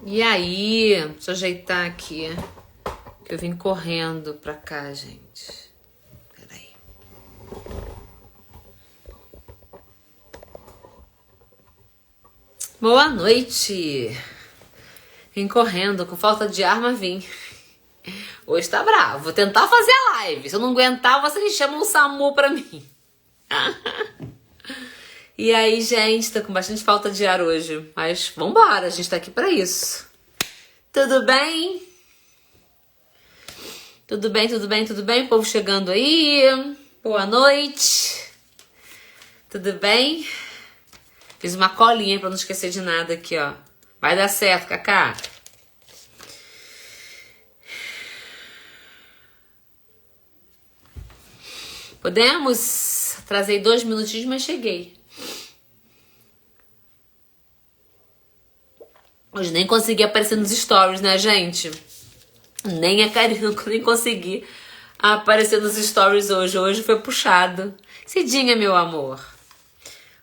E aí, deixa eu ajeitar aqui, que eu vim correndo pra cá, gente. Peraí. Boa noite. Vim correndo, com falta de ar, mas vim. Hoje tá bravo, vou tentar fazer a live. Se eu não aguentar, vocês chamam o SAMU pra mim. E aí, gente, tô com bastante falta de ar hoje, mas vambora, a gente tá aqui pra isso. Tudo bem? Tudo bem, tudo bem, tudo bem? Povo chegando aí. Boa noite. Tudo bem? Fiz uma colinha pra não esquecer de nada aqui, ó. Vai dar certo, Cacá. Podemos? Atrasei 2 minutinhos, mas cheguei. Hoje nem consegui aparecer nos stories, né, gente? Nem a Karina, nem consegui aparecer nos stories hoje. Hoje foi puxado. Cidinha, meu amor.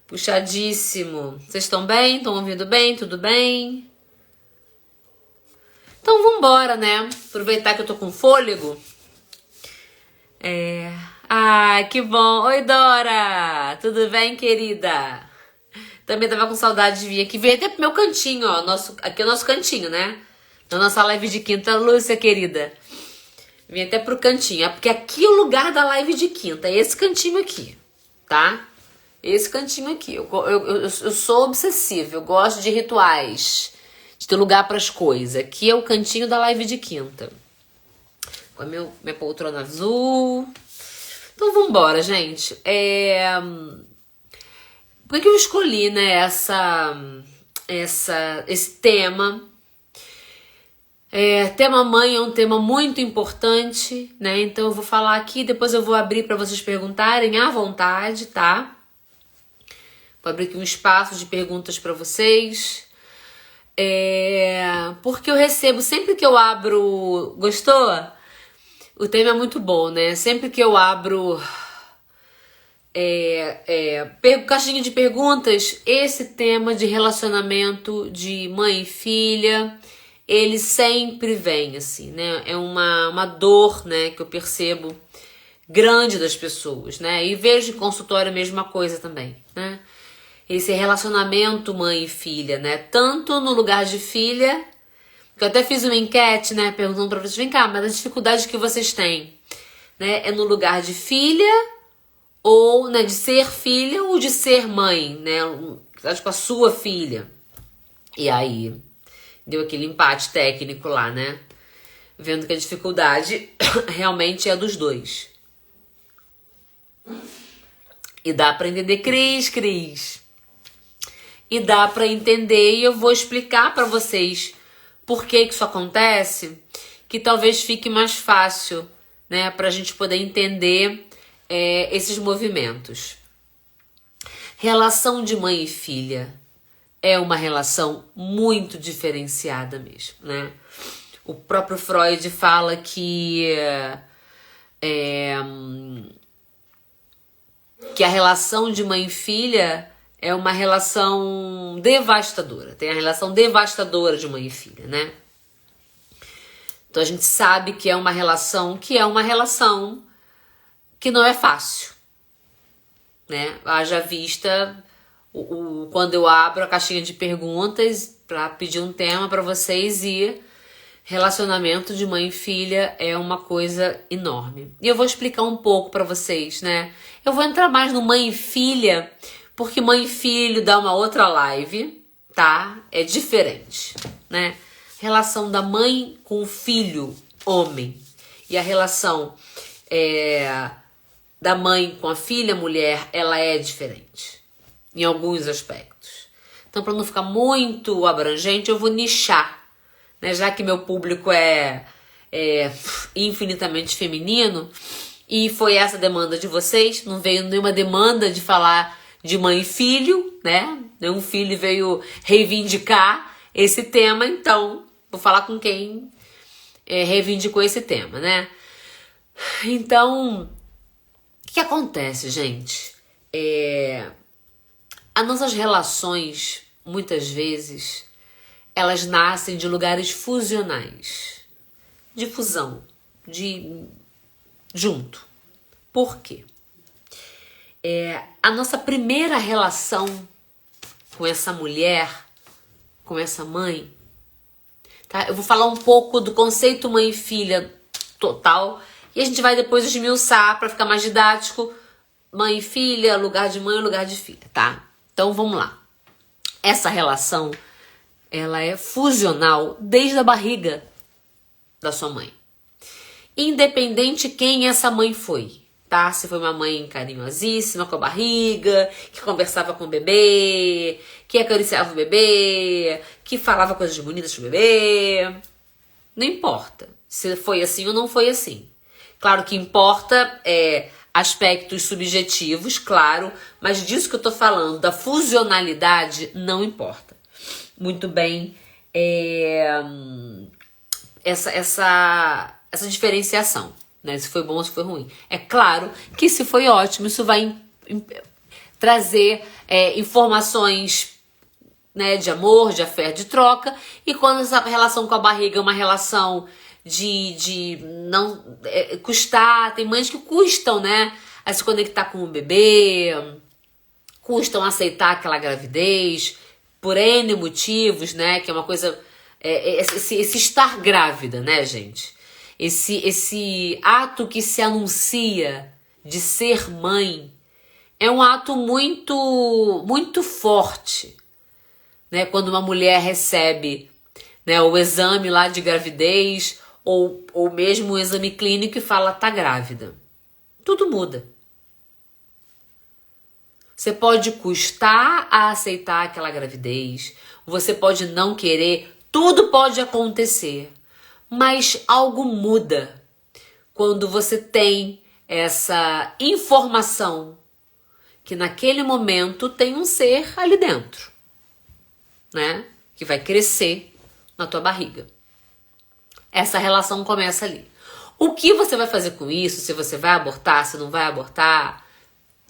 Puxadíssimo. Vocês estão bem? Estão ouvindo bem? Tudo bem? Então vambora, né? Aproveitar que eu tô com fôlego. Ai, que bom. Oi, Dora. Tudo bem, querida? Também tava com saudade de vir aqui. Veio até pro meu cantinho, ó. Aqui é o nosso cantinho, né? Na nossa live de quinta. Lúcia, querida. Vim até pro cantinho. Porque aqui é o lugar da live de quinta. É esse cantinho aqui, tá? Esse cantinho aqui. Eu sou obsessiva. Eu gosto de rituais. De ter lugar pras coisas. Aqui é o cantinho da live de quinta. Com a minha poltrona azul. Então vambora, gente. Por que eu escolhi, né, esse tema? Tema mãe é um tema muito importante, né? Então eu vou falar aqui, depois eu vou abrir para vocês perguntarem à vontade, tá? Vou abrir aqui um espaço de perguntas para vocês. Porque eu recebo, sempre que eu abro... Gostou? O tema é muito bom, né? Sempre que eu abro... caixinha de perguntas, esse tema de relacionamento de mãe e filha, ele sempre vem, assim, né? É uma dor, né, que eu percebo grande das pessoas, né? E vejo em consultório a mesma coisa também, né? Esse relacionamento mãe e filha, né? Tanto no lugar de filha, que eu até fiz uma enquete, né, perguntando pra vocês, vem cá, mas a dificuldade que vocês têm, né, é no lugar de filha, ou, né, de ser filha ou de ser mãe, né, com a sua filha. E aí, deu aquele empate técnico lá, né, vendo que a dificuldade realmente é dos dois. E dá pra entender, Cris. E dá pra entender, e eu vou explicar pra vocês por que isso acontece, que talvez fique mais fácil, né, pra gente poder entender esses movimentos. Relação de mãe e filha é uma relação muito diferenciada mesmo, né? O próprio Freud fala que a relação de mãe e filha é uma relação devastadora. Tem a relação devastadora de mãe e filha, né? Então a gente sabe que é uma relação que não é fácil, né? Haja vista quando eu abro a caixinha de perguntas para pedir um tema para vocês, e relacionamento de mãe e filha é uma coisa enorme. E eu vou explicar um pouco para vocês, né? Eu vou entrar mais no mãe e filha, porque mãe e filho dá uma outra live, tá? É diferente, né? Relação da mãe com o filho, homem, e a relação da mãe com a filha, mulher, ela é diferente em alguns aspectos. Então, para não ficar muito abrangente, eu vou nichar, né? Já que meu público é infinitamente feminino, e foi essa demanda de vocês, não veio nenhuma demanda de falar de mãe e filho, né? Nenhum filho veio reivindicar esse tema, então vou falar com quem reivindicou esse tema, né? Então, o que acontece, gente? As nossas relações, muitas vezes, elas nascem de lugares fusionais, de fusão, de junto. Por quê? A nossa primeira relação com essa mulher, com essa mãe, tá? Eu vou falar um pouco do conceito mãe e filha total e a gente vai depois esmiuçar para ficar mais didático. Mãe e filha, lugar de mãe e lugar de filha, tá? Então vamos lá. Essa relação, ela é fusional desde a barriga da sua mãe. Independente quem essa mãe foi, tá? Se foi uma mãe carinhosíssima com a barriga, que conversava com o bebê, que acariciava o bebê, que falava coisas bonitas pro bebê. Não importa se foi assim ou não foi assim. Claro que importa aspectos subjetivos, claro, mas disso que eu tô falando, da fusionalidade, não importa. Muito bem, essa diferenciação, né? Se foi bom ou se foi ruim. É claro que se foi ótimo, isso vai trazer informações, né, de amor, de afeto, de troca. E quando essa relação com a barriga é uma relação de não custar, tem mães que custam, né, a se conectar com o bebê, custam a aceitar aquela gravidez por N motivos, né, que é uma coisa, esse estar grávida, né, gente, esse ato que se anuncia de ser mãe é um ato muito, muito forte, né, quando uma mulher recebe, né, o exame lá de gravidez ou mesmo o exame clínico e fala tá grávida. Tudo muda. Você pode custar a aceitar aquela gravidez, você pode não querer, tudo pode acontecer, mas algo muda quando você tem essa informação que naquele momento tem um ser ali dentro, né, que vai crescer na tua barriga. Essa relação começa ali. O que você vai fazer com isso? Se você vai abortar, se não vai abortar,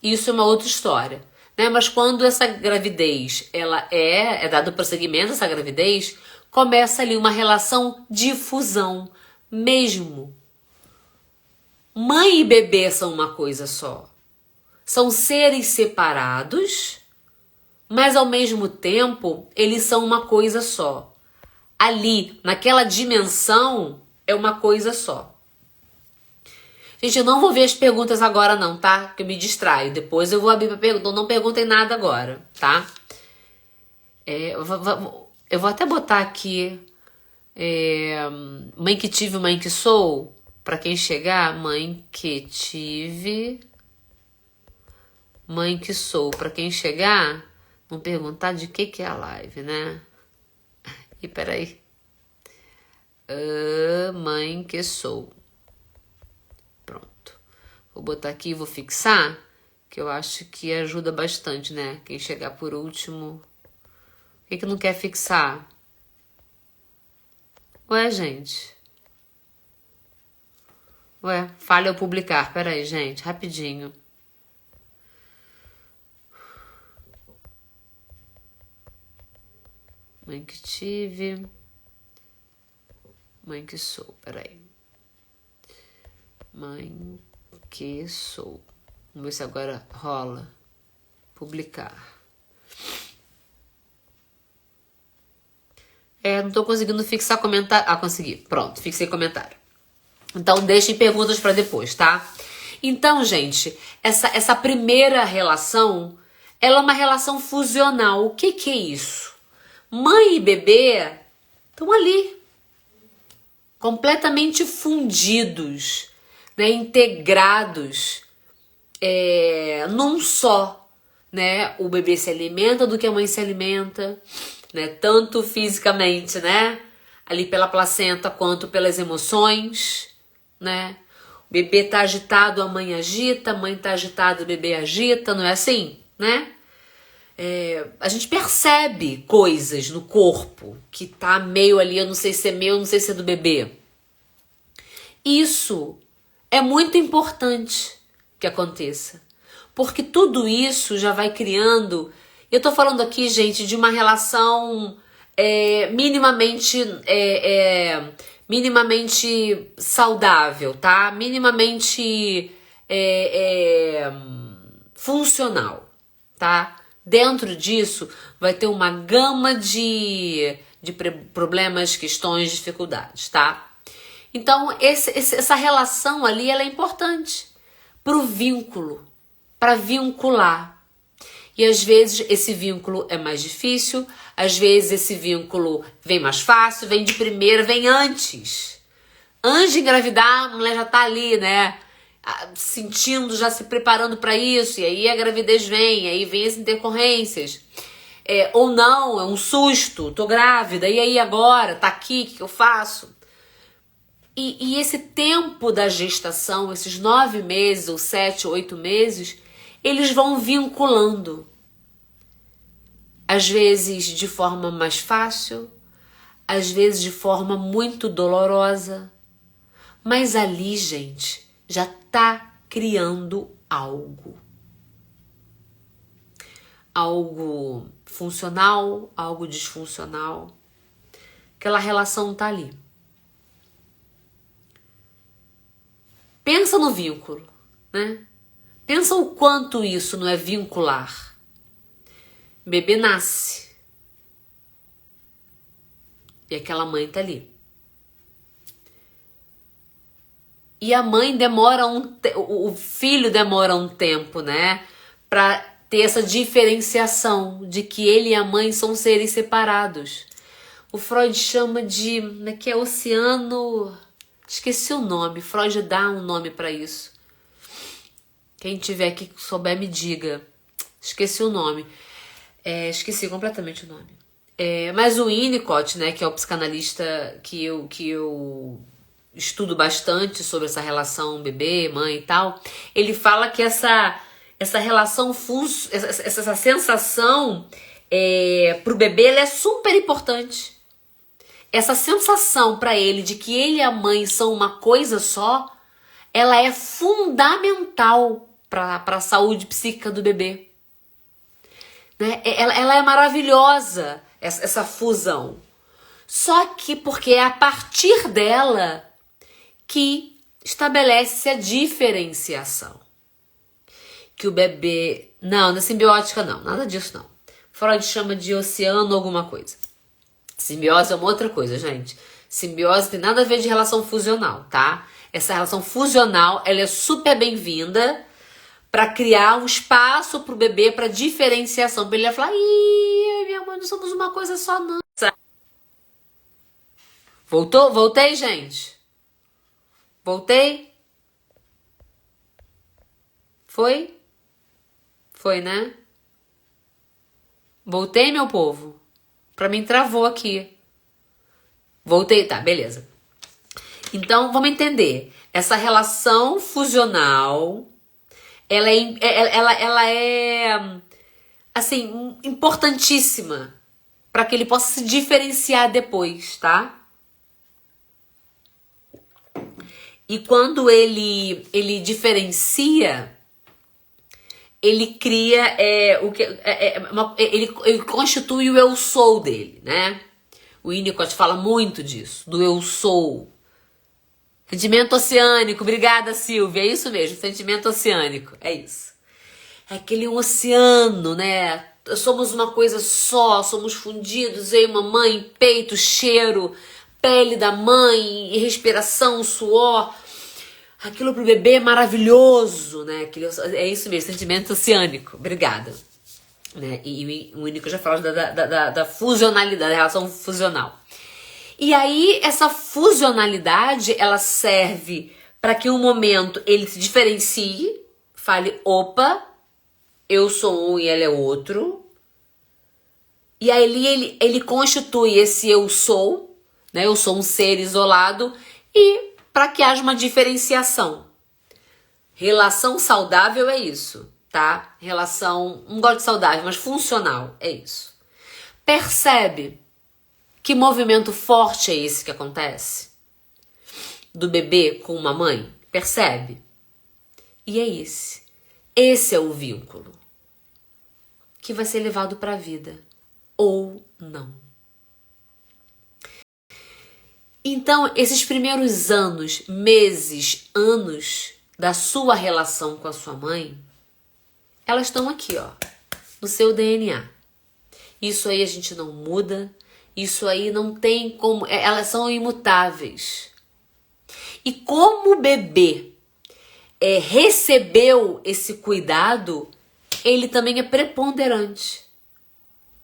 isso é uma outra história, né? Mas quando essa gravidez, ela é dado prosseguimento a essa gravidez, começa ali uma relação de fusão mesmo. Mãe e bebê são uma coisa só. São seres separados, mas ao mesmo tempo eles são uma coisa só. Ali, naquela dimensão, é uma coisa só. Gente, eu não vou ver as perguntas agora não, tá? Porque eu me distraio. Depois eu vou abrir pra pergunta. Então não perguntem nada agora, tá? Eu vou até botar aqui mãe que tive, mãe que sou. Pra quem chegar, mãe que tive, mãe que sou. Pra quem chegar, vão perguntar de que é a live, né? E peraí. Mãe que sou. Pronto. Vou botar aqui e vou fixar, que eu acho que ajuda bastante, né? Quem chegar por último. Por que não quer fixar? Ué, gente. Ué, falha eu publicar. Peraí, gente, rapidinho. Mãe que tive, mãe que sou, peraí. Mãe que sou. Vamos ver se agora rola. Publicar. Não tô conseguindo fixar comentário. Ah, consegui. Pronto, fixei comentário. Então deixem perguntas para depois, tá? Então, gente, essa primeira relação, ela é uma relação fusional. O que é isso? Mãe e bebê estão ali, completamente fundidos, né, integrados num só, né? O bebê se alimenta do que a mãe se alimenta, né? Tanto fisicamente, né? Ali pela placenta, quanto pelas emoções, né? O bebê tá agitado, a mãe agita, a mãe tá agitada, o bebê agita, não é assim, né? A gente percebe coisas no corpo que tá meio ali, eu não sei se é meu, eu não sei se é do bebê. Isso é muito importante que aconteça, porque tudo isso já vai criando. Eu tô falando aqui, gente, de uma relação minimamente saudável, tá? Minimamente funcional, tá? Dentro disso vai ter uma gama de problemas, questões, dificuldades, tá? Então essa relação ali ela é importante pro vínculo, para vincular. E às vezes esse vínculo é mais difícil, às vezes esse vínculo vem mais fácil, vem de primeira, vem antes. Antes de engravidar, a mulher já tá ali, né? Sentindo, já se preparando para isso, e aí a gravidez vem, aí vem as intercorrências. Ou não, é um susto, tô grávida, e aí agora? Tá aqui, o que eu faço? E esse tempo da gestação, esses 9 meses, ou 7, 8 meses, eles vão vinculando. Às vezes de forma mais fácil, às vezes de forma muito dolorosa. Mas ali, gente, já tá criando algo. Algo funcional, algo disfuncional. Aquela relação tá ali. Pensa no vínculo, né? Pensa o quanto isso não é vincular. O bebê nasce. E aquela mãe tá ali. E a mãe demora o filho demora um tempo, né? Pra ter essa diferenciação de que ele e a mãe são seres separados. O Freud chama de, que é oceano... Esqueci o nome. Freud dá um nome pra isso. Quem tiver aqui que souber me diga. Esqueci o nome. Esqueci completamente o nome. Mas o Winnicott, né, que é o psicanalista que eu estudo bastante sobre essa relação bebê, mãe e tal, ele fala que essa relação, essa sensação pro bebê, ela é super importante. Essa sensação para ele de que ele e a mãe são uma coisa só, ela é fundamental para a saúde psíquica do bebê. Né? Ela é maravilhosa, essa fusão. Só que porque é a partir dela que estabelece a diferenciação. Que o bebê... Não é simbiótica não, nada disso não. Freud chama de oceano alguma coisa. Simbiose é uma outra coisa, gente. Simbiose tem nada a ver de relação fusional, tá? Essa relação fusional, ela é super bem-vinda para criar um espaço pro bebê, para diferenciação. Pra ele falar, ih, minha mãe, não somos uma coisa só, não. Voltou? Voltei, gente? Voltei? Foi? Foi, né? Voltei, meu povo? Pra mim travou aqui. Voltei, tá, beleza. Então, vamos entender. Essa relação fusional, ela é assim, importantíssima para que ele possa se diferenciar depois, tá? E quando ele diferencia, ele cria ele constitui o eu sou dele, né? O Winnicott fala muito disso, do eu sou. Sentimento oceânico, obrigada Silvia, é isso mesmo, sentimento oceânico, é isso. É aquele oceano, né? Somos uma coisa só, somos fundidos, eu e mamãe, peito, cheiro, pele da mãe, respiração, suor. Aquilo pro bebê é maravilhoso, né? É isso mesmo, sentimento oceânico, obrigada. Né? E o Winnicott já fala da fusionalidade, da relação fusional. E aí, essa fusionalidade, ela serve para que um momento ele se diferencie, fale, opa, eu sou um e ele é outro. E aí ele constitui esse eu sou, né? Eu sou um ser isolado, e para que haja uma diferenciação. Relação saudável é isso, tá? Relação, não gosto de saudável, mas funcional é isso. Percebe? Que movimento forte é esse que acontece? Do bebê com uma mãe? Percebe? E é esse. Esse é o vínculo que vai ser levado para a vida. Ou não. Então, esses primeiros anos, meses, anos da sua relação com a sua mãe, elas estão aqui, ó, no seu DNA. Isso aí a gente não muda, isso aí não tem como, elas são imutáveis. E como o bebê recebeu esse cuidado, ele também é preponderante.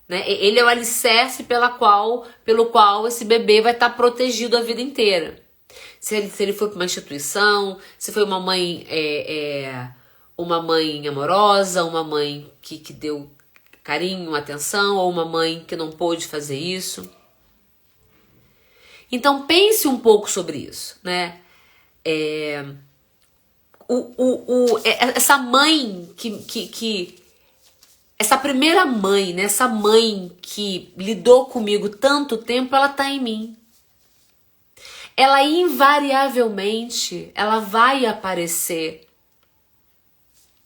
Né? Ele é o alicerce pelo qual esse bebê vai estar protegido a vida inteira. Se ele foi para uma instituição, se foi uma mãe amorosa, uma mãe que deu carinho, atenção, ou uma mãe que não pôde fazer isso. Então pense um pouco sobre isso, né? Essa mãe essa primeira mãe, né? Essa mãe que lidou comigo tanto tempo, ela tá em mim. Ela invariavelmente, ela vai aparecer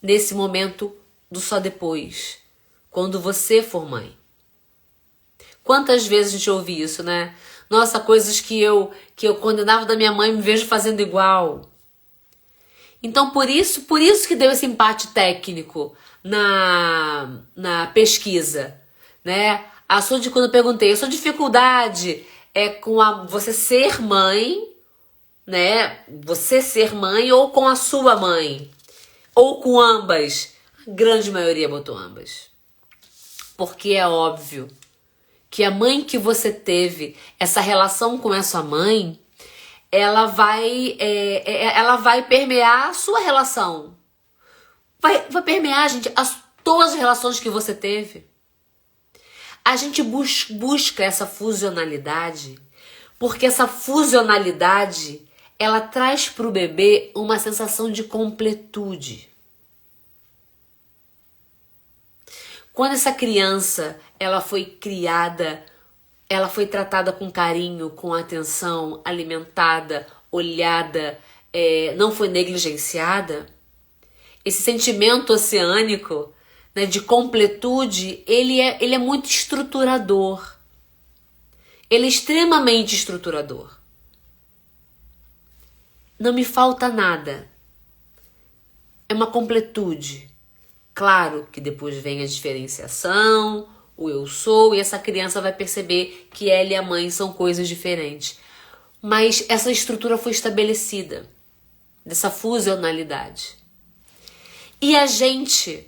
nesse momento do só depois, quando você for mãe. Quantas vezes a gente ouve isso, né? Nossa, coisas que eu condenava da minha mãe, me vejo fazendo igual. Então, por isso que deu esse empate técnico na pesquisa, né? Quando eu perguntei, a sua dificuldade é com você ser mãe, né? Você ser mãe ou com a sua mãe? Ou com ambas? A grande maioria botou ambas. Porque é óbvio que a mãe que você teve, essa relação com essa mãe, ela vai permear a sua relação. Vai permear, gente, todas as relações que você teve. A gente busca essa fusionalidade, porque essa fusionalidade, ela traz para o bebê uma sensação de completude. Quando essa criança, ela foi criada, ela foi tratada com carinho, com atenção, alimentada, olhada, não foi negligenciada, esse sentimento oceânico, né, de completude, ele é muito estruturador. Ele é extremamente estruturador. Não me falta nada. É uma completude. Claro que depois vem a diferenciação, o eu sou, e essa criança vai perceber que ela e a mãe são coisas diferentes. Mas essa estrutura foi estabelecida, dessa fusionalidade. E a gente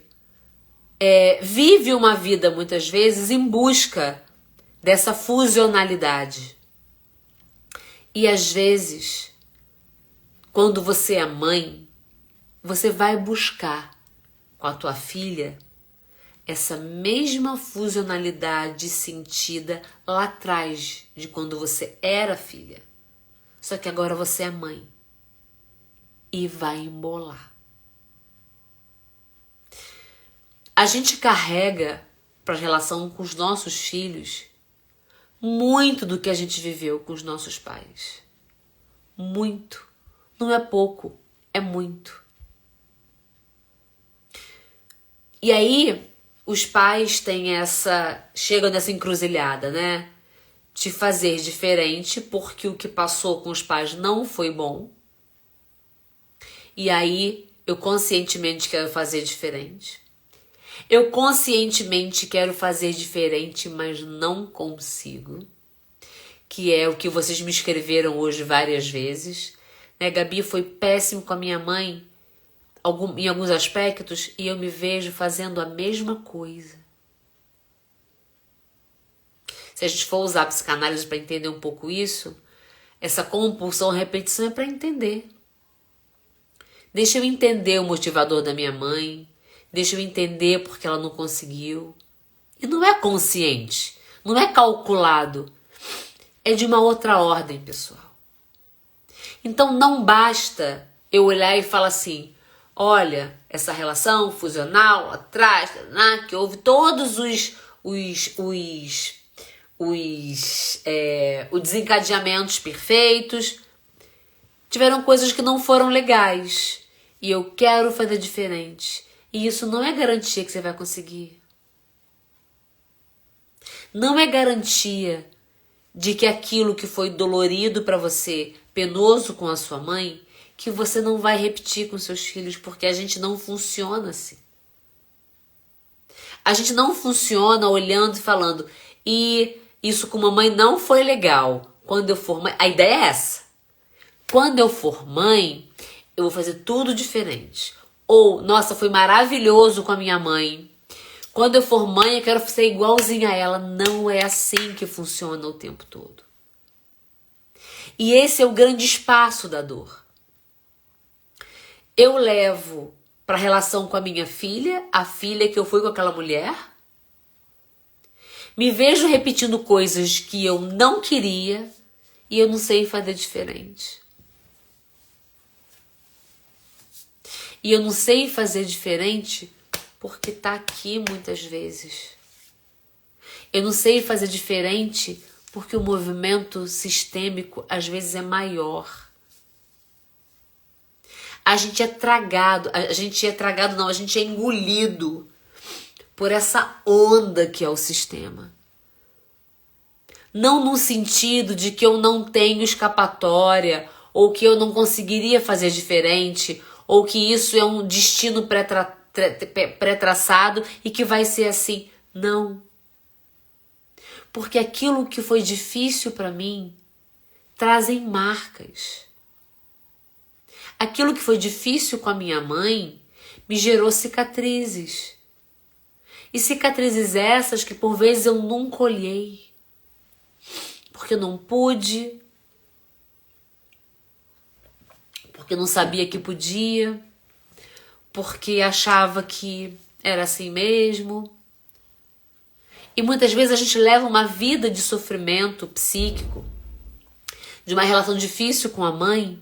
vive uma vida, muitas vezes, em busca dessa fusionalidade. E às vezes, quando você é mãe, você vai buscar com a tua filha essa mesma fusionalidade sentida lá atrás de quando você era filha. Só que agora você é mãe. E vai embolar. A gente carrega para a relação com os nossos filhos muito do que a gente viveu com os nossos pais. Muito. Não é pouco, é muito. E aí, os pais chegam nessa encruzilhada, né? De fazer diferente porque o que passou com os pais não foi bom. E aí, eu conscientemente quero fazer diferente. Eu conscientemente quero fazer diferente, mas não consigo. Que é o que vocês me escreveram hoje várias vezes. Né? Gabi, foi péssimo com a minha mãe em alguns aspectos e eu me vejo fazendo a mesma coisa. Se a gente for usar a psicanálise para entender um pouco isso, essa compulsão, repetição é para entender. Deixa eu entender o motivador da minha mãe. Deixa eu entender porque ela não conseguiu. E não é consciente, não é calculado. É de uma outra ordem, pessoal. Então não basta eu olhar e falar assim, olha, essa relação fusional lá atrás, que houve todos os desencadeamentos perfeitos, tiveram coisas que não foram legais e eu quero fazer diferente. E isso não é garantia que você vai conseguir. Não é garantia de que aquilo que foi dolorido para você, penoso com a sua mãe, que você não vai repetir com seus filhos, porque a gente não funciona assim. A gente não funciona olhando e falando, e isso com mamãe não foi legal. Quando eu for mãe, a ideia é essa. Quando eu for mãe, eu vou fazer tudo diferente. Ou, nossa, foi maravilhoso com a minha mãe. Quando eu for mãe, eu quero ser igualzinha a ela. Não é assim que funciona o tempo todo. E esse é o grande espaço da dor. Eu levo para a relação com a minha filha, a filha que eu fui com aquela mulher. Me vejo repetindo coisas que eu não queria e eu não sei fazer diferente. E eu não sei fazer diferente porque tá aqui muitas vezes. Eu não sei fazer diferente porque o movimento sistêmico às vezes é maior. A gente é engolido por essa onda que é o sistema. Não no sentido de que eu não tenho escapatória, ou que eu não conseguiria fazer diferente, ou que isso é um destino pré-traçado e que vai ser assim. Não. Porque aquilo que foi difícil para mim trazem marcas. Aquilo que foi difícil com a minha mãe me gerou cicatrizes. E cicatrizes essas que por vezes eu nunca olhei. Porque eu não pude. Porque não sabia que podia. Porque achava que era assim mesmo. E muitas vezes a gente leva uma vida de sofrimento psíquico, de uma relação difícil com a mãe.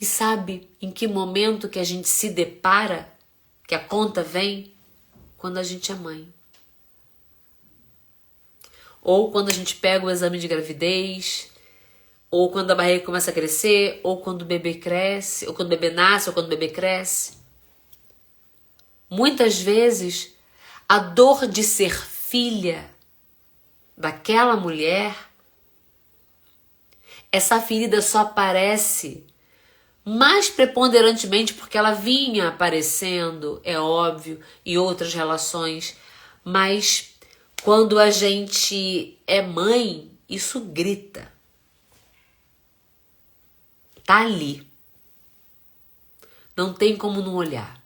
E sabe em que momento que a gente se depara, que a conta vem? Quando a gente é mãe. Ou quando a gente pega o exame de gravidez, ou quando a barriga começa a crescer, ou quando o bebê cresce, ou quando o bebê nasce, ou quando o bebê cresce. Muitas vezes, a dor de ser filha daquela mulher, essa ferida só aparece mais preponderantemente porque ela vinha aparecendo, é óbvio, em outras relações, mas quando a gente é mãe, isso grita. Tá ali. Não tem como não olhar.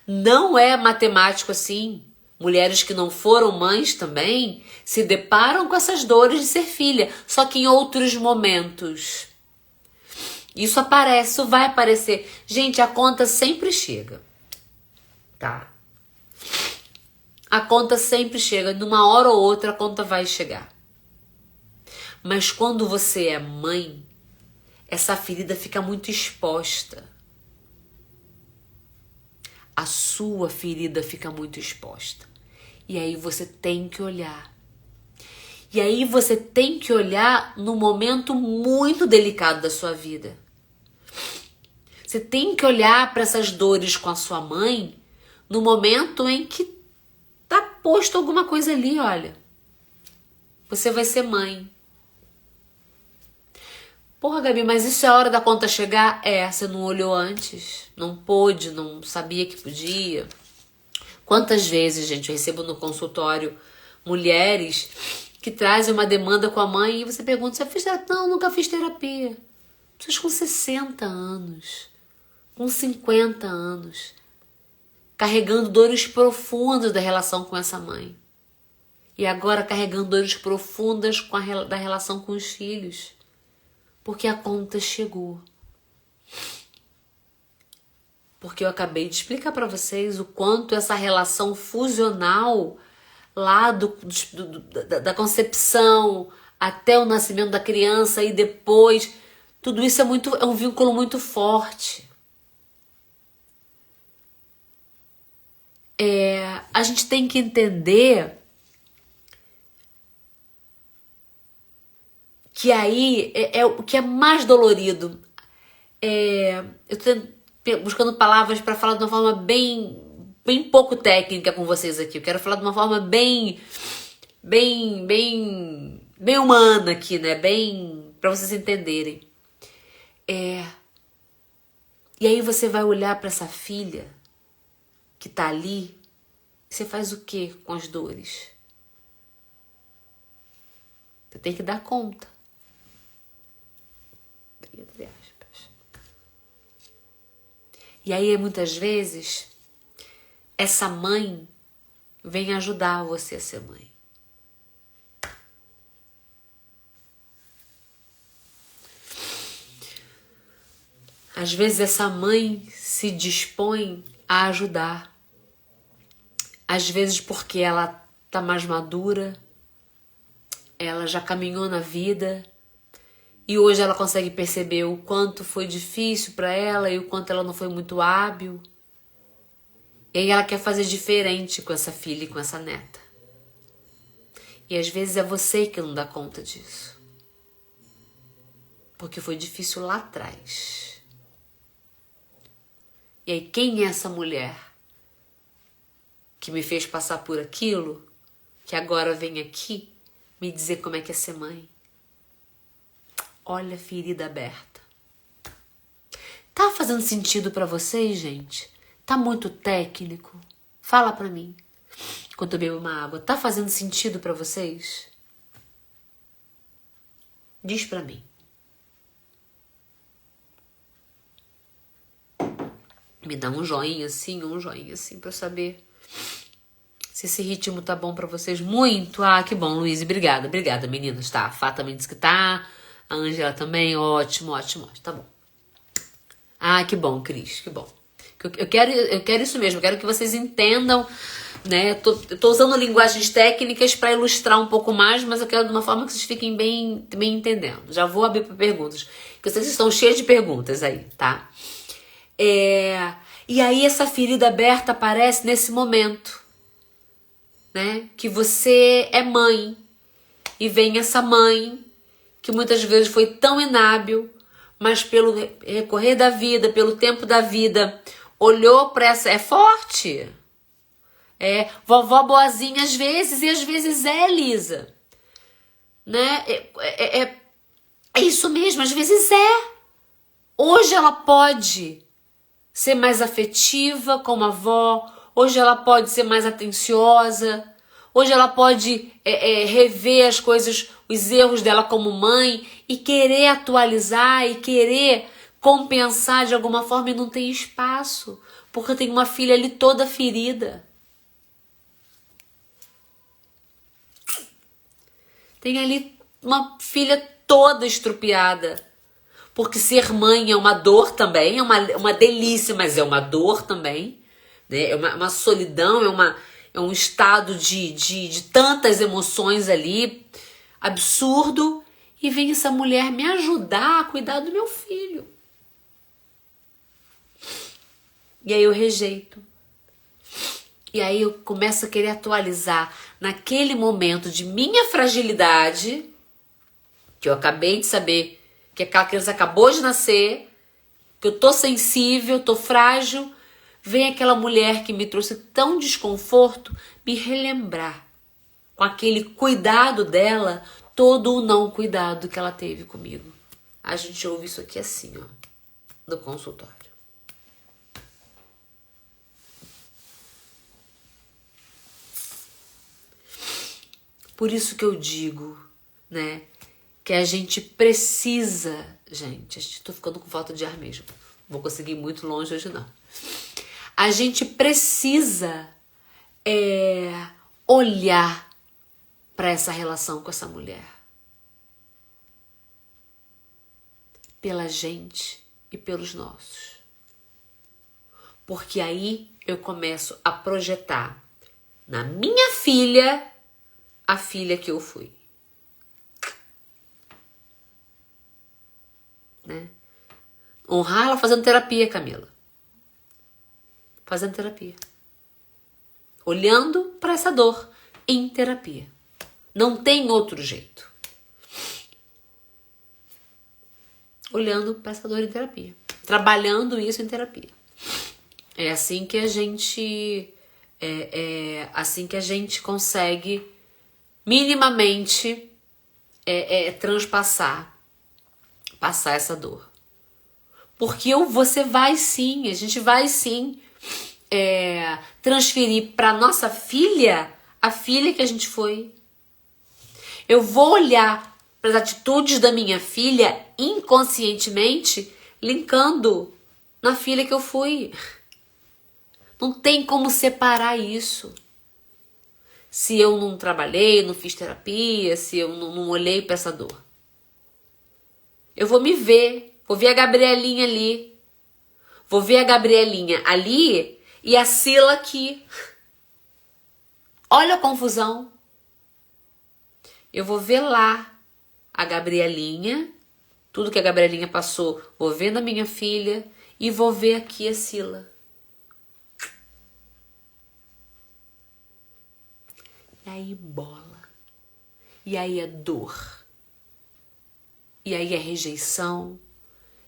Não é matemático assim. Mulheres que não foram mães também se deparam com essas dores de ser filha, só que em outros momentos. Isso aparece, isso vai aparecer. Gente, a conta sempre chega, tá? A conta sempre chega, numa hora ou outra a conta vai chegar. Mas quando você é mãe, essa ferida fica muito exposta. A sua ferida fica muito exposta. E aí você tem que olhar. E aí você tem que olhar num momento muito delicado da sua vida. Você tem que olhar para essas dores com a sua mãe no momento em que tá posto alguma coisa ali, olha. Você vai ser mãe. Porra, Gabi, mas isso é a hora da conta chegar? É, você não olhou antes, não pôde, não sabia que podia. Quantas vezes, gente, eu recebo no consultório mulheres que trazem uma demanda com a mãe e você pergunta, você fez terapia? Não, nunca fiz terapia. Pessoas com 60 anos, com 50 anos, carregando dores profundas da relação com essa mãe. E agora carregando dores profundas da relação com os filhos. Porque a conta chegou. Porque eu acabei de explicar para vocês o quanto essa relação fusional lá da concepção até o nascimento da criança e depois, tudo isso é um vínculo muito forte. A gente tem que entender que aí é o que é mais dolorido. Eu tô buscando palavras para falar de uma forma bem pouco técnica com vocês aqui. Eu quero falar de uma forma bem bem humana aqui, né? Bem para vocês entenderem. E aí você vai olhar para essa filha que tá ali, e você faz o quê com as dores? Você tem que dar conta. Entre aspas. E aí, muitas vezes, essa mãe vem ajudar você a ser mãe. Às vezes essa mãe se dispõe a ajudar. Às vezes porque ela tá mais madura, ela já caminhou na vida e hoje ela consegue perceber o quanto foi difícil para ela e o quanto ela não foi muito hábil. E aí ela quer fazer diferente com essa filha e com essa neta. E às vezes é você que não dá conta disso. Porque foi difícil lá atrás. E aí, quem é essa mulher que me fez passar por aquilo, que agora vem aqui me dizer como é que é ser mãe? Olha a ferida aberta. Tá fazendo sentido pra vocês, gente? Tá muito técnico? Fala pra mim. Enquanto eu bebo uma água, tá fazendo sentido pra vocês? Diz pra mim. Me dá um joinha assim ou um joinha assim pra eu saber se esse ritmo tá bom pra vocês. Muito. Ah, que bom, Luiz. Obrigada, meninas. Tá, a Fá também disse que tá. A Ângela também. Ótimo. Tá bom. Ah, que bom, Cris. Que bom. Eu quero isso mesmo. Eu quero que vocês entendam, né? Eu tô usando linguagens técnicas pra ilustrar um pouco mais, mas eu quero de uma forma que vocês fiquem bem entendendo. Já vou abrir pra perguntas. Porque vocês estão cheios de perguntas aí, tá? E aí essa ferida aberta aparece nesse momento, né? Que você é mãe e vem essa mãe que muitas vezes foi tão inábil, mas pelo recorrer da vida, pelo tempo da vida, olhou para essa... É forte. Vovó boazinha às vezes, e às vezes Lisa. Né? É isso mesmo, às vezes é. Hoje ela pode ser mais afetiva como a avó, hoje ela pode ser mais atenciosa, hoje ela pode rever as coisas, os erros dela como mãe e querer atualizar e querer compensar de alguma forma e não tem espaço, porque tem uma filha ali toda ferida. Tem ali uma filha toda estrupiada. Porque ser mãe é uma dor também, é uma delícia, mas é uma dor também, né? É uma solidão, é um estado de tantas emoções ali, absurdo. E vem essa mulher me ajudar a cuidar do meu filho. E aí eu rejeito. E aí eu começo a querer atualizar naquele momento de minha fragilidade, que eu acabei de saber que aquela criança acabou de nascer, que eu tô sensível, tô frágil, vem aquela mulher que me trouxe tão desconforto me relembrar com aquele cuidado dela, todo o não cuidado que ela teve comigo. A gente ouve isso aqui assim, ó, no consultório. Por isso que eu digo, né, que a gente precisa, gente, tô ficando com falta de ar mesmo. Não vou conseguir ir muito longe hoje não. A gente precisa olhar para essa relação com essa mulher. Pela gente e pelos nossos. Porque aí eu começo a projetar na minha filha a filha que eu fui. Né? Honrar ela fazendo terapia, Camila. Fazendo terapia. Olhando para essa dor em terapia. Não tem outro jeito. Olhando para essa dor em terapia. Trabalhando isso em terapia. É assim que a gente consegue minimamente transpassar, passar essa dor. Porque você vai sim, a gente vai sim transferir para nossa filha a filha que a gente foi. Eu vou olhar para as atitudes da minha filha inconscientemente, linkando na filha que eu fui. Não tem como separar isso. Se eu não trabalhei, não fiz terapia, se eu não olhei para essa dor. Eu vou me ver, vou ver a Gabrielinha ali. Vou ver a Gabrielinha ali e a Sila aqui. Olha a confusão. Eu vou ver lá a Gabrielinha, tudo que a Gabrielinha passou, vou ver na minha filha e vou ver aqui a Sila. E aí bola. E aí é dor. E aí é rejeição.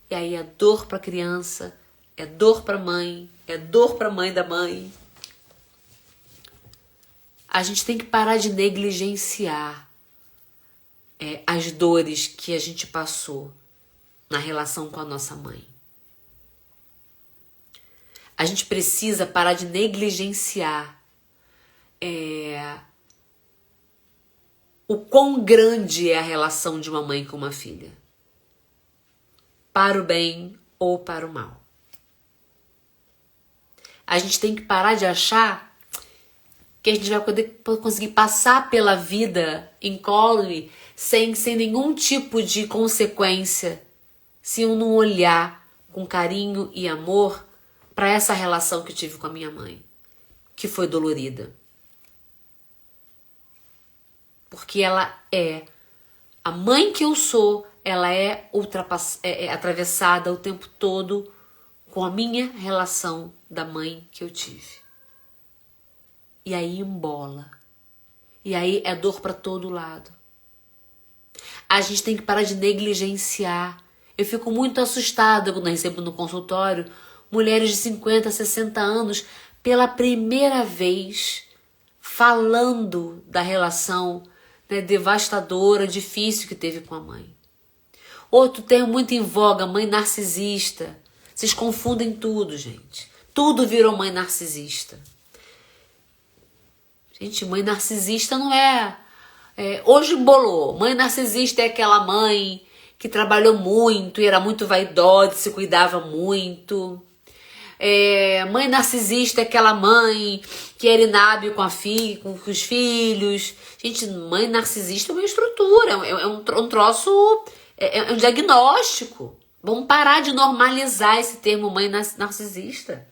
E aí é dor para a criança, é dor para a mãe, é dor para a mãe da mãe. A gente tem que parar de negligenciar as dores que a gente passou na relação com a nossa mãe. A gente precisa parar de negligenciar o quão grande é a relação de uma mãe com uma filha. Para o bem ou para o mal. A gente tem que parar de achar que a gente vai poder conseguir passar pela vida incólume sem nenhum tipo de consequência, se eu não olhar com carinho e amor para essa relação que eu tive com a minha mãe, que foi dolorida. Porque ela é a mãe que eu sou, ela é atravessada o tempo todo com a minha relação da mãe que eu tive. E aí embola. E aí é dor para todo lado. A gente tem que parar de negligenciar. Eu fico muito assustada quando eu recebo no consultório mulheres de 50, 60 anos pela primeira vez falando da relação devastadora, difícil que teve com a mãe. Outro termo muito em voga, mãe narcisista. Vocês confundem tudo, gente. Tudo virou mãe narcisista. Gente, mãe narcisista não hoje embolou. Mãe narcisista é aquela mãe que trabalhou muito e era muito vaidosa, se cuidava muito. Mãe narcisista é aquela mãe que era inábil com os filhos. Gente, mãe narcisista é uma estrutura, é um troço, é um diagnóstico. Vamos parar de normalizar esse termo mãe narcisista.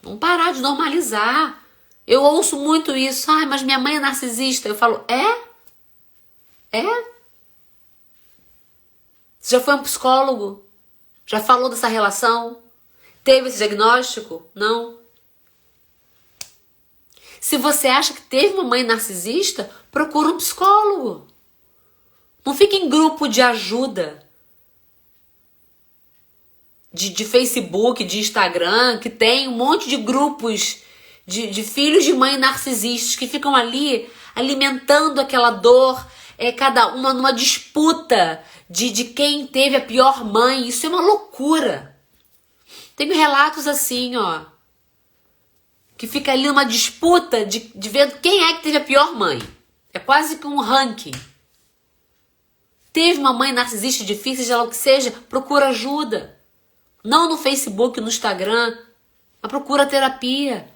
Vamos parar de normalizar. Eu ouço muito isso. Ai, mas minha mãe é narcisista. Eu falo, é? Você já foi um psicólogo? Já falou dessa relação? Teve esse diagnóstico? Não. Se você acha que teve uma mãe narcisista, procura um psicólogo. Não fique em grupo de ajuda. De Facebook, de Instagram, que tem um monte de grupos de filhos de mãe narcisistas que ficam ali alimentando aquela dor, cada uma numa disputa de quem teve a pior mãe. Isso é uma loucura. Tem relatos assim, que fica ali numa disputa de ver quem é que teve a pior mãe. É quase que um ranking. Teve uma mãe narcisista difícil, seja lá o que seja, procura ajuda. Não no Facebook, no Instagram, mas procura terapia.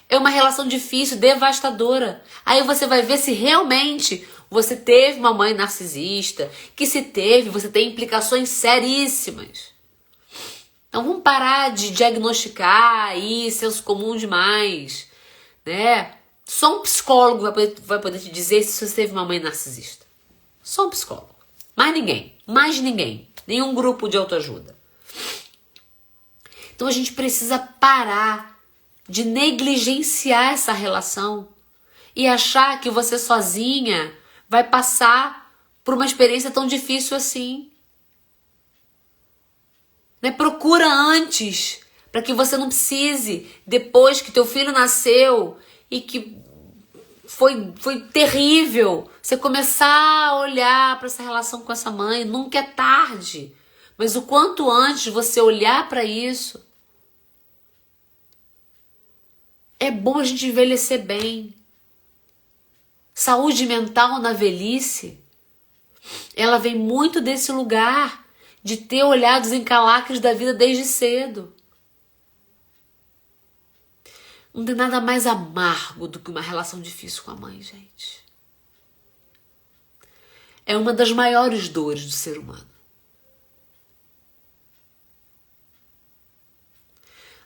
É uma relação difícil, devastadora. Aí você vai ver se realmente você teve uma mãe narcisista, que se teve, você tem implicações seríssimas. Então vamos parar de diagnosticar aí, senso comum demais, né? Só um psicólogo vai poder te dizer se você teve uma mãe narcisista. Só um psicólogo. Mais ninguém. Nenhum grupo de autoajuda. Então a gente precisa parar de negligenciar essa relação e achar que você sozinha vai passar por uma experiência tão difícil assim. Né? Procura antes, para que você não precise, depois que teu filho nasceu e que foi terrível. Você começar a olhar para essa relação com essa mãe, nunca é tarde. Mas o quanto antes você olhar para isso, é bom a gente envelhecer bem. Saúde mental na velhice, ela vem muito desse lugar de ter olhado os encalacres da vida desde cedo. Não tem nada mais amargo do que uma relação difícil com a mãe, gente. É uma das maiores dores do ser humano.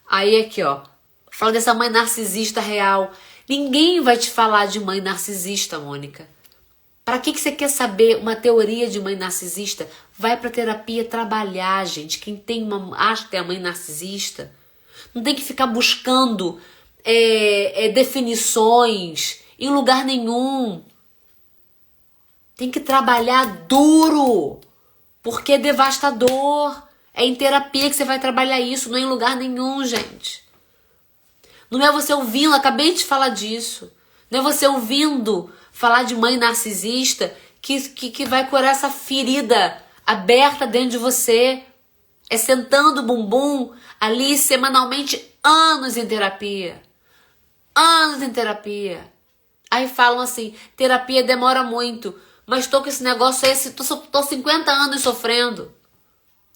Aí aqui, ó, fala dessa mãe narcisista real. Ninguém vai te falar de mãe narcisista, Mônica. Para que você quer saber uma teoria de mãe narcisista? Vai para terapia trabalhar, gente. Quem tem acha que tem a mãe narcisista, não tem que ficar buscando definições em lugar nenhum. Tem que trabalhar duro, porque é devastador. É em terapia que você vai trabalhar isso, não é em lugar nenhum, gente. Não é você ouvindo, acabei de falar disso. Não é você ouvindo falar de mãe narcisista que vai curar essa ferida aberta dentro de você. É sentando o bumbum ali semanalmente, anos em terapia. Anos em terapia. Aí falam assim, terapia demora muito, mas tô com esse negócio aí, tô 50 anos sofrendo.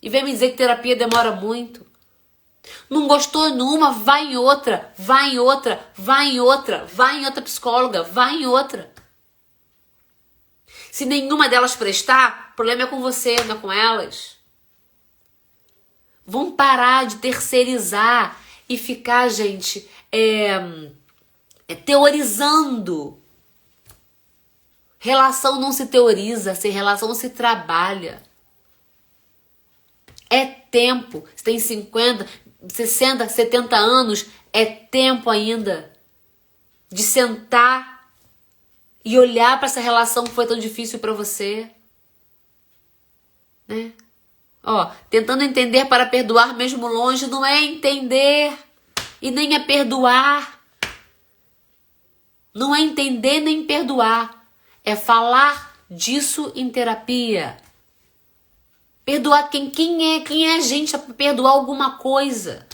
E vem me dizer que terapia demora muito. Não gostou numa, vai em outra, vai em outra, vai em outra, vai em outra psicóloga, vai em outra. Se nenhuma delas prestar, o problema é com você, não é com elas. Vamos parar de terceirizar e ficar, gente, teorizando. Relação não se teoriza, sem relação se trabalha. É tempo. Você tem 50, 60, 70 anos, é tempo ainda de sentar e olhar para essa relação que foi tão difícil para você, né? Ó, tentando entender para perdoar mesmo longe não é entender e nem é perdoar. Não é entender nem perdoar, é falar disso em terapia. Perdoar quem é a gente para perdoar alguma coisa.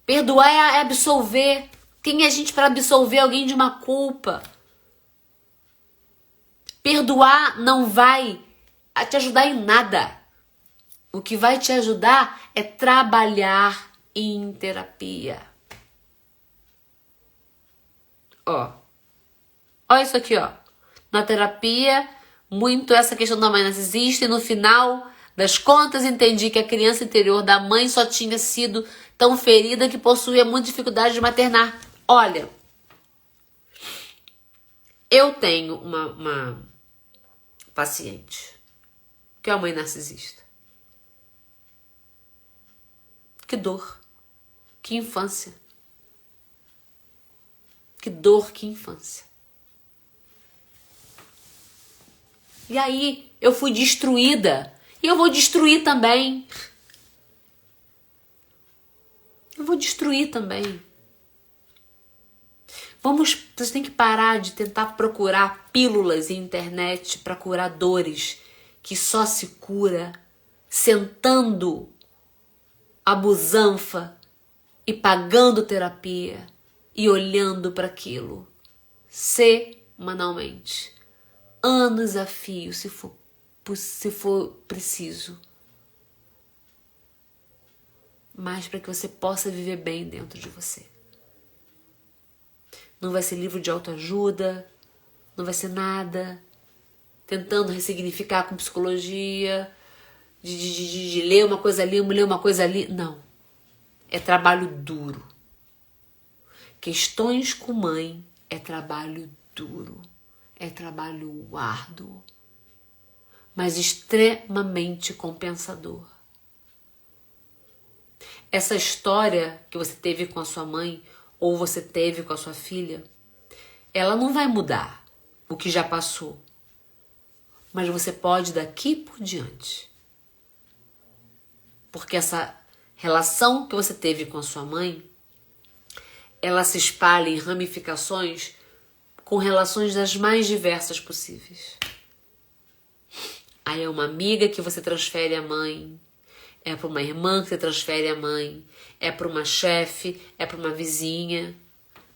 Perdoar é absolver. Quem é a gente para absolver alguém de uma culpa? Perdoar não vai te ajudar em nada. O que vai te ajudar é trabalhar em terapia. Ó isso aqui, ó. Na terapia, muito essa questão da mãe narcisista, e no final das contas entendi que a criança interior da mãe só tinha sido tão ferida que possuía muita dificuldade de maternar. Olha, eu tenho uma paciente que é uma mãe narcisista. Que dor, que infância. Que dor, que infância. E aí eu fui destruída. E eu vou destruir também. Eu vou destruir também. Vocês têm que parar de tentar procurar pílulas na internet para curar dores que só se cura sentando a busanfa e pagando terapia e olhando para aquilo semanalmente. Anos a fio, se for preciso. Mas para que você possa viver bem dentro de você. Não vai ser livro de autoajuda, não vai ser nada tentando ressignificar com psicologia, de ler uma coisa ali, ler uma coisa ali. Não. É trabalho duro. Questões com mãe é trabalho duro. É trabalho árduo, mas extremamente compensador. Essa história que você teve com a sua mãe ou você teve com a sua filha, ela não vai mudar o que já passou, mas você pode daqui por diante. Porque essa relação que você teve com a sua mãe, ela se espalha em ramificações com relações das mais diversas possíveis. Aí é uma amiga que você transfere a mãe, é para uma irmã que você transfere a mãe, é para uma chefe, é para uma vizinha.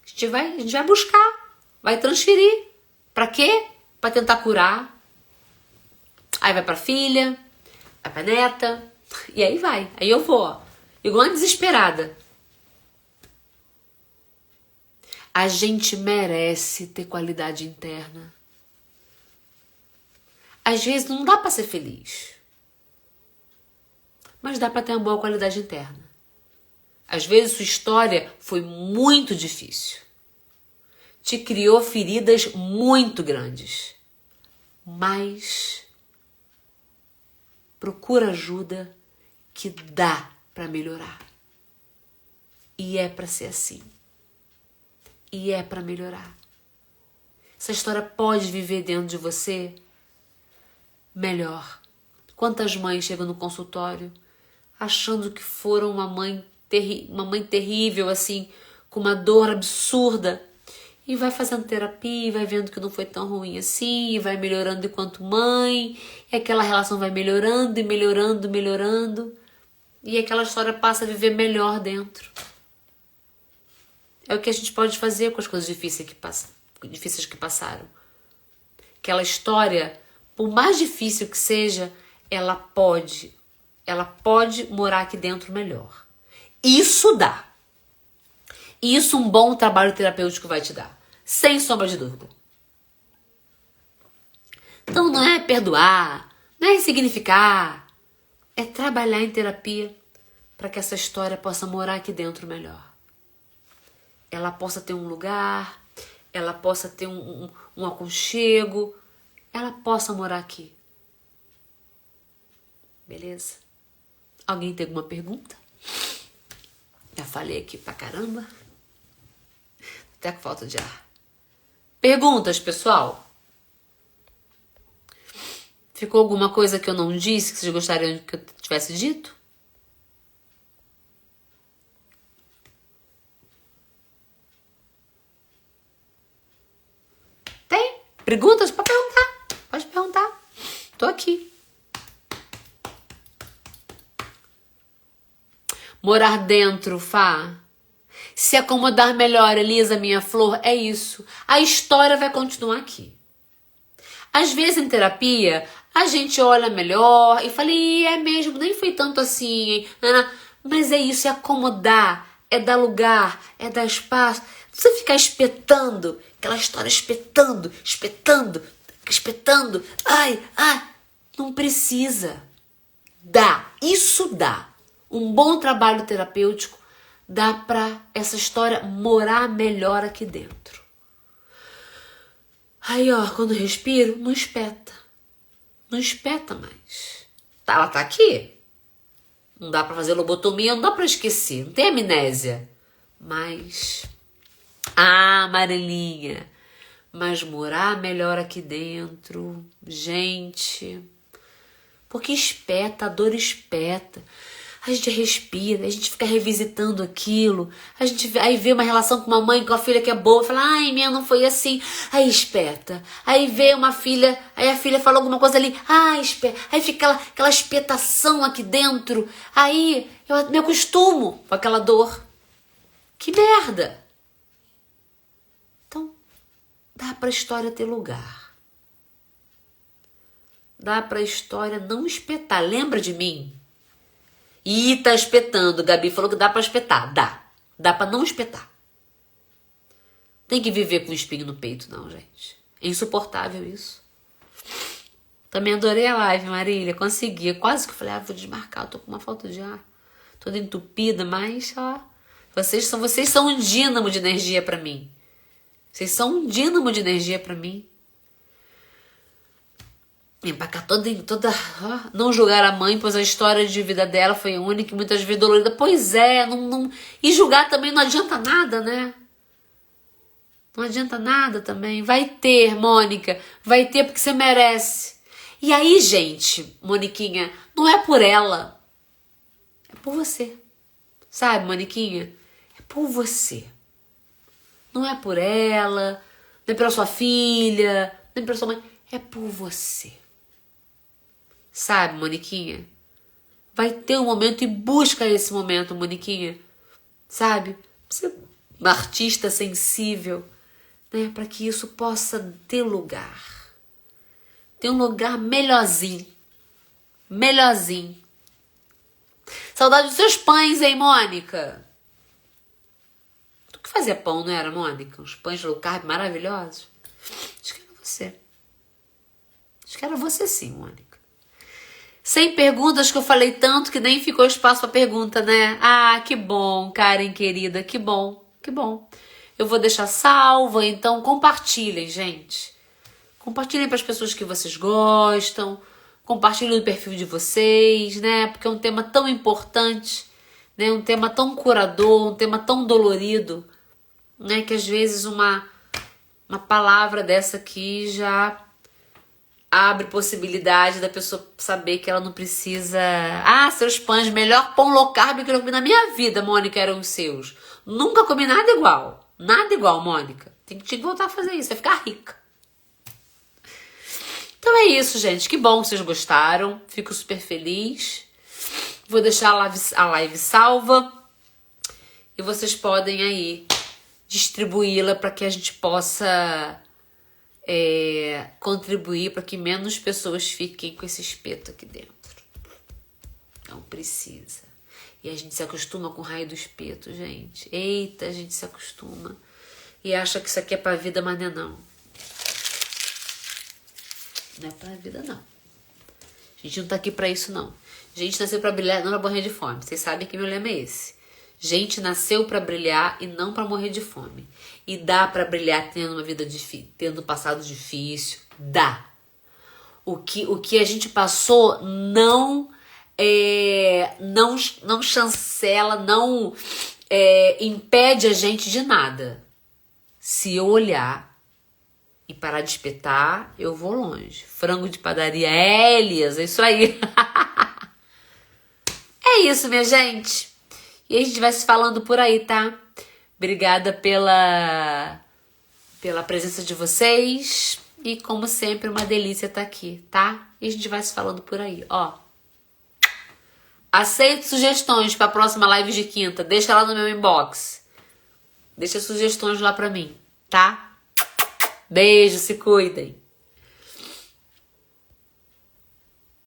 A gente vai buscar, vai transferir. Para quê? Para tentar curar. Aí vai para filha, vai para neta, e aí vai. Aí eu vou, ó, igual uma desesperada. A gente merece ter qualidade interna. Às vezes não dá para ser feliz, mas dá para ter uma boa qualidade interna. Às vezes sua história foi muito difícil, te criou feridas muito grandes, mas procura ajuda que dá para melhorar. E é para ser assim. E é para melhorar. Essa história pode viver dentro de você melhor. Quantas mães chegam no consultório achando que foram uma mãe terrível, assim, com uma dor absurda, e vai fazendo terapia, e vai vendo que não foi tão ruim assim, e vai melhorando enquanto mãe, e aquela relação vai melhorando e melhorando, melhorando, e aquela história passa a viver melhor dentro. É o que a gente pode fazer com as coisas difíceis que passaram. Aquela história, por mais difícil que seja, ela pode morar aqui dentro melhor. Isso dá. Isso um bom trabalho terapêutico vai te dar. Sem sombra de dúvida. Então não é perdoar, não é ressignificar. É trabalhar em terapia para que essa história possa morar aqui dentro melhor. Ela possa ter um lugar, ela possa ter um aconchego, ela possa morar aqui. Beleza? Alguém tem alguma pergunta? Já falei aqui pra caramba. Até com falta de ar. Perguntas, pessoal? Ficou alguma coisa que eu não disse que vocês gostariam que eu tivesse dito? Tem? Perguntas? Pode perguntar. Pode perguntar. Tô aqui. Morar dentro, Fá. Se acomodar melhor, Elisa, minha flor, é isso. A história vai continuar aqui. Às vezes em terapia, a gente olha melhor e fala, é mesmo, nem foi tanto assim, hein? Mas é isso, é acomodar, é dar lugar, é dar espaço. Não precisa ficar espetando, aquela história espetando. Ai, não precisa. Dá, isso dá. Um bom trabalho terapêutico dá pra essa história morar melhor aqui dentro. Aí, ó, quando eu respiro, não espeta. Não espeta mais. Ela tá aqui. Não dá pra fazer lobotomia, não dá pra esquecer. Não tem amnésia. Mas... Amarelinha. Mas morar melhor aqui dentro, gente... Porque espeta, a dor espeta. A gente respira, a gente fica revisitando aquilo. A gente aí vê uma relação com uma mãe, com a filha que é boa, fala, ai, minha não foi assim. Aí espeta. Aí vê uma filha, aí a filha fala alguma coisa ali, espeta. Aí fica aquela espetação aqui dentro. Aí eu me acostumo com aquela dor. Que merda! Então, dá pra história ter lugar. Dá pra história não espetar. Lembra de mim? Ih, tá espetando. Gabi falou que dá pra espetar. Dá. Dá pra não espetar. Tem que viver com um espinho no peito, não, gente. É insuportável isso. Também adorei a live, Marília. Consegui. Quase que eu falei, vou desmarcar. Eu tô com uma falta de ar. Toda entupida, mas, ó. Vocês são um dínamo de energia pra mim. Vocês são um dínamo de energia pra mim. Empacar toda não julgar a mãe, pois a história de vida dela foi única e muitas vezes dolorida. Pois é, e julgar também não adianta nada, né? Não adianta nada também. Vai ter, Mônica, vai ter porque você merece. E aí, gente, Moniquinha, não é por ela, é por você. Sabe, Moniquinha? É por você. Não é por ela, não é pela sua filha, não é pela sua mãe, é por você. Sabe, Moniquinha? Vai ter um momento e busca esse momento, Moniquinha. Sabe? Você é uma artista sensível, né? Para que isso possa ter lugar. Ter um lugar melhorzinho. Melhorzinho. Saudade dos seus pães, hein, Mônica? Tu que fazia pão, não era, Mônica? Uns pães low carb maravilhosos. Acho que era você. Acho que era você sim, Mônica. Sem perguntas, que eu falei tanto que nem ficou espaço para pergunta, né? Ah, que bom, Karen querida, que bom, que bom. Eu vou deixar salvo, então compartilhem, gente. Compartilhem para as pessoas que vocês gostam, compartilhem no perfil de vocês, né? Porque é um tema tão importante, né? Um tema tão curador, um tema tão dolorido, né? Que às vezes uma palavra dessa aqui já abre possibilidade da pessoa saber que ela não precisa... Ah, seus pães, melhor pão low carb que eu comi na minha vida, Mônica, eram os seus. Nunca comi nada igual. Nada igual, Mônica. Tem que voltar a fazer isso, vai ficar rica. Então é isso, gente. Que bom que vocês gostaram. Fico super feliz. Vou deixar a live salva. E vocês podem aí distribuí-la para que a gente possa... contribuir para que menos pessoas fiquem com esse espeto aqui dentro. Não precisa. E a gente se acostuma com o raio do espeto, gente. Eita, a gente se acostuma. E acha que isso aqui é pra vida, mas não é não. Não é pra vida, não. A gente não tá aqui pra isso, não. A gente nasceu pra brilhar, não pra morrer de fome. Vocês sabem que meu lema é esse. Gente nasceu pra brilhar e não pra morrer de fome. E dá pra brilhar tendo uma vida difícil, tendo um passado difícil. Dá. O que a gente passou não chancela, não impede a gente de nada. Se eu olhar e parar de espetar, eu vou longe. Frango de padaria, Elias, é isso aí. É isso, minha gente. E a gente vai se falando por aí, tá? Obrigada pela presença de vocês. E como sempre, uma delícia estar aqui, tá? E a gente vai se falando por aí, ó. Aceito sugestões para a próxima live de quinta. Deixa lá no meu inbox. Deixa sugestões lá pra mim, tá? Beijo, se cuidem.